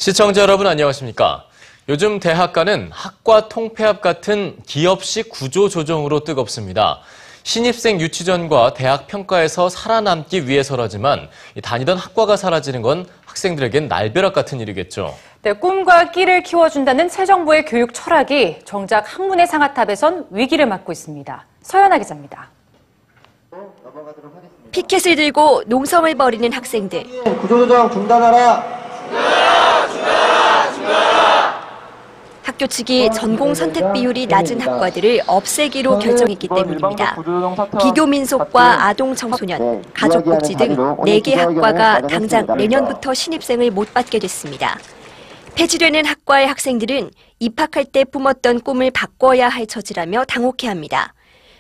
시청자 여러분 안녕하십니까? 요즘 대학가는 학과 통폐합 같은 기업식 구조 조정으로 뜨겁습니다. 신입생 유치전과 대학 평가에서 살아남기 위해서라지만 다니던 학과가 사라지는 건 학생들에겐 날벼락 같은 일이겠죠. 네, 꿈과 끼를 키워준다는 새 정부의 교육 철학이 정작 학문의 상아탑에선 위기를 맞고 있습니다. 서연아 기자입니다. 피켓을 들고 농성을 벌이는 학생들. 구조조정 중단하라! 학교 측이 전공 선택 비율이 낮은 학과들을 없애기로 결정했기 때문입니다. 비교민속과 아동 청소년, 가족복지 등 4개 학과가 당장 내년부터 신입생을 못 받게 됐습니다. 폐지되는 학과의 학생들은 입학할 때 품었던 꿈을 바꿔야 할 처지라며 당혹해합니다.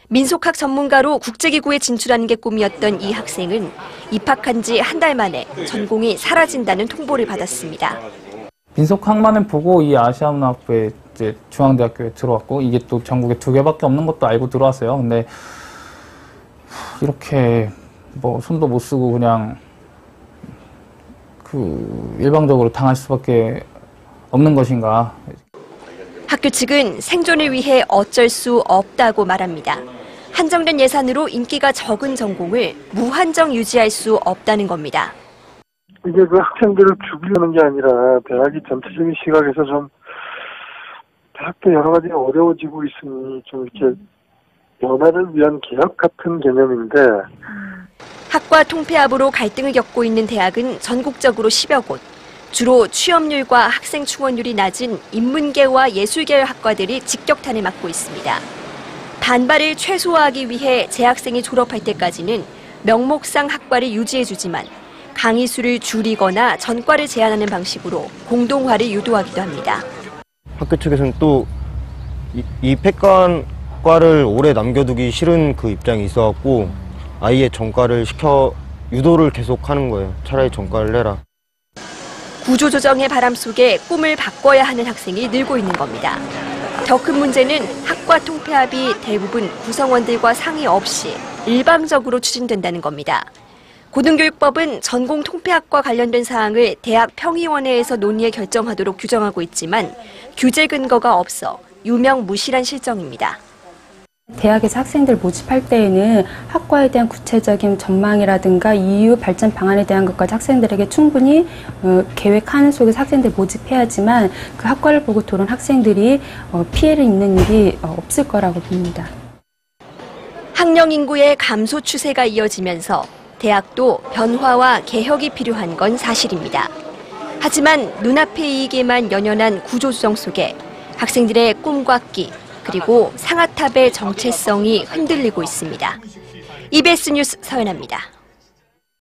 민속학 전문가로 국제기구에 진출하는 게 꿈이었던 이 학생은 입학한 지 한 달 만에 전공이 사라진다는 통보를 받았습니다. 민속학만을 보고 이 아시아문화학부에 이제 중앙대학교에 들어왔고, 이게 또 전국에 2개밖에 없는 것도 알고 들어왔어요. 근데 이렇게 뭐 손도 못 쓰고 그냥 일방적으로 당할 수밖에 없는 것인가. 학교 측은 생존을 위해 어쩔 수 없다고 말합니다. 한정된 예산으로 인기가 적은 전공을 무한정 유지할 수 없다는 겁니다. 이게 그 학생들을 죽이려는 게 아니라 대학이 전체적인 시각에서 좀 대학도 여러 가지가 어려워지고 있으니 좀 이렇게 변화를 위한 개혁 같은 개념인데, 학과 통폐합으로 갈등을 겪고 있는 대학은 전국적으로 10여 곳. 주로 취업률과 학생 충원율이 낮은 인문계와 예술계열 학과들이 직격탄을 맞고 있습니다. 반발을 최소화하기 위해 재학생이 졸업할 때까지는 명목상 학과를 유지해주지만 강의 수를 줄이거나 전과를 제한하는 방식으로 공동화를 유도하기도 합니다. 학교 측에서는 또 이 폐관과를 오래 남겨두기 싫은 그 입장이 있어갖고 아예 전과를 시켜 유도를 계속하는 거예요. 차라리 전과를 내라. 구조조정의 바람 속에 꿈을 바꿔야 하는 학생이 늘고 있는 겁니다. 더 큰 문제는 학과 통폐합이 대부분 구성원들과 상의 없이 일방적으로 추진된다는 겁니다. 고등교육법은 전공 통폐합과 관련된 사항을 대학 평의원회에서 논의해 결정하도록 규정하고 있지만 규제 근거가 없어 유명무실한 실정입니다. 대학에서 학생들 모집할 때에는 학과에 대한 구체적인 전망이라든가 이후 발전 방안에 대한 것까지 학생들에게 충분히 계획하는 속에서 학생들 모집해야지만 그 학과를 보고 들어온 학생들이 피해를 입는 일이 없을 거라고 봅니다. 학령 인구의 감소 추세가 이어지면서 대학도 변화와 개혁이 필요한 건 사실입니다. 하지만 눈앞의 이익에만 연연한 구조조정 속에 학생들의 꿈과 끼, 그리고 상아탑의 정체성이 흔들리고 있습니다. EBS 뉴스 서연아입니다.